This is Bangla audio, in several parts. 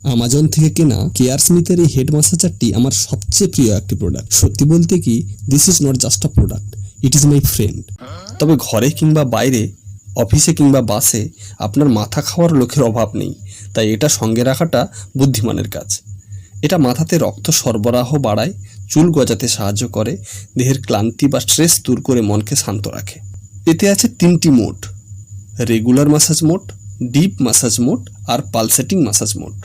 অ্যামাজন থেকে কেনা কেয়ার স্মিথের এই হেড ম্যাসাজারটি আমার সবচেয়ে প্রিয় একটি প্রোডাক্ট। সত্যি বলতে কি, this is not just a product, it is my friend. তবে ঘরে কিংবা বাইরে, অফিসে কিংবা বাসে আপনার মাথা খাওয়ার লোকের অভাব নেই, তাই এটা সঙ্গে রাখাটা বুদ্ধিমানের কাজ। এটা মাথাতে রক্ত সরবরাহ বাড়ায়, চুল গজাতে সাহায্য করে, দেহের ক্লান্তি বা স্ট্রেস দূর করে মনকে শান্ত রাখে। এতে আছে 3টি মোড: regular massage mode, deep massage mode আর পালসেটিং ম্যাসাজ মোড।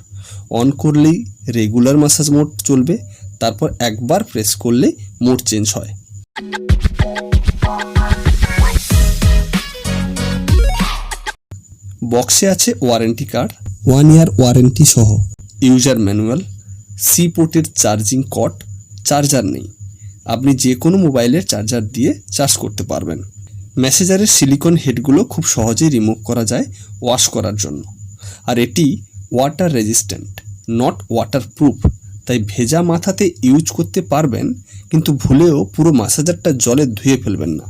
অন করলেই রেগুলার ম্যাসাজ মোড চলবে, তারপর একবার প্রেস করলেই মোড চেঞ্জ হয়। বক্সে আছে ওয়ারেন্টি কার্ড, 1 ইয়ার ওয়ারেন্টি সহ, ইউজার ম্যানুয়াল, সি পোর্টের চার্জিং কর্ড। চার্জার নেই, আপনি যে কোনো মোবাইলের চার্জার দিয়ে চার্জ করতে পারবেন। মেসেজারের সিলিকন হেডগুলো খুব সহজেই রিমুভ করা যায় ওয়াশ করার জন্য। আর এটি water resistant, not water proof, তাই ভেজা মাথাতে ইউজ করতে পারবেন, কিন্তু ভুলেও পুরো ম্যাসাজারটা জলে ধুয়ে ফেলবেন না।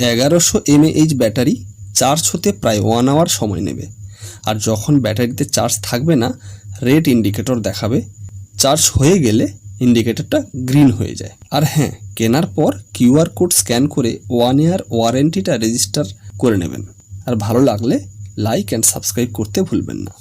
1100 mAh ব্যাটারি, চার্জ হতে প্রায় 1 আওয়ার সময় নেবে। আর যখন ব্যাটারিতে চার্জ থাকবে না, রেড ইন্ডিকেটর দেখাবে। চার্জ হয়ে গেলে ইন্ডিকেটরটা গ্রিন হয়ে যায়। আর হ্যাঁ, কেনার পর কিউআর কোড স্ক্যান করে 1 ইয়ার ওয়ারেন্টিটা রেজিস্টার করে নেবেন। আর ভালো লাগলে লাইক অ্যান্ড সাবস্ক্রাইব করতে ভুলবেন না।